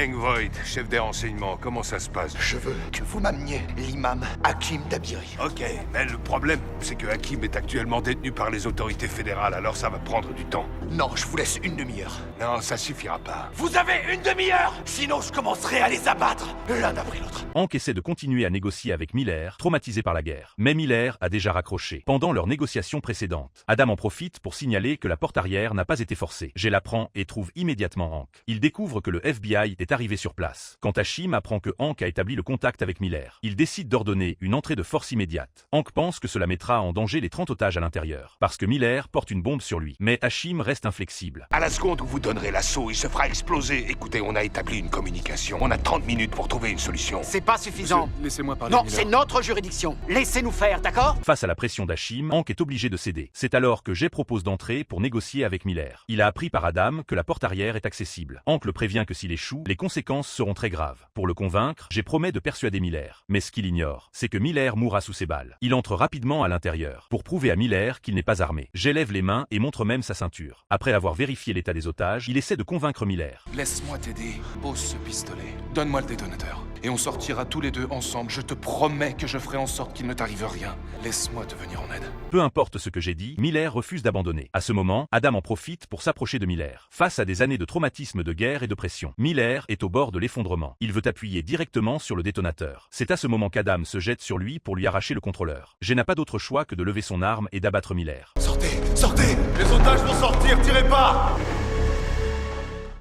Hank Voigt, chef des renseignements, comment ça se passe? Je veux que vous m'ameniez l'imam Hakim Dabiri. Ok, mais le problème, c'est que Hakim est actuellement détenu par les autorités fédérales, alors ça va prendre du temps. Non, je vous laisse une demi-heure. Non, ça suffira pas. Vous avez une demi-heure! Sinon, je commencerai à les abattre, l'un après l'autre. Hank essaie de continuer à négocier avec Miller, traumatisé par la guerre. Mais Miller a déjà raccroché. Pendant leur négociation précédente, Adam en profite pour signaler que la porte arrière n'a pas été forcée. Jay l'apprend et trouve immédiatement Hank. Il découvre que le FBI est arrivé sur place. Quand Hashim apprend que Hank a établi le contact avec Miller, il décide d'ordonner une entrée de force immédiate. Hank pense que cela mettra en danger les 30 otages à l'intérieur, parce que Miller porte une bombe sur lui. Mais Hashim reste inflexible. À la seconde où vous donnerez l'assaut, il se fera exploser. Écoutez, on a établi une communication. On a 30 minutes pour trouver une solution. C'est pas suffisant. Laissez-moi parler. Non, Miller. c'est notre juridiction. Laissez-nous faire, d'accord? Face à la pression d'Hashim, Hank est obligé de céder. C'est alors que Jay propose d'entrer pour négocier avec Miller. Il a appris par Adam que la porte arrière est accessible. Hank le prévient que s'il échoue, les conséquences seront très graves. Pour le convaincre, Jay promet de persuader Miller. Mais ce qu'il ignore, c'est que Miller mourra sous ses balles. Il entre rapidement à l'intérieur, pour prouver à Miller qu'il n'est pas armé. Jay lève les mains et montre même sa ceinture. Après avoir vérifié l'état des otages, il essaie de convaincre Miller. Laisse-moi t'aider. Pose ce pistolet. Donne-moi le détonateur. Et on sortira tous les deux ensemble. Je te promets que je ferai en sorte qu'il ne t'arrive rien. Laisse-moi te venir en aide. Peu importe ce que j'ai dit, Miller refuse d'abandonner. À ce moment, Adam en profite pour s'approcher de Miller. Face à des années de traumatisme de guerre et de pression, Miller est au bord de l'effondrement. Il veut appuyer directement sur le détonateur. C'est à ce moment qu'Adam se jette sur lui pour lui arracher le contrôleur. Jay n'a pas d'autre choix que de lever son arme et d'abattre Miller. Sortez! Sortez! Les otages vont sortir, tirez pas!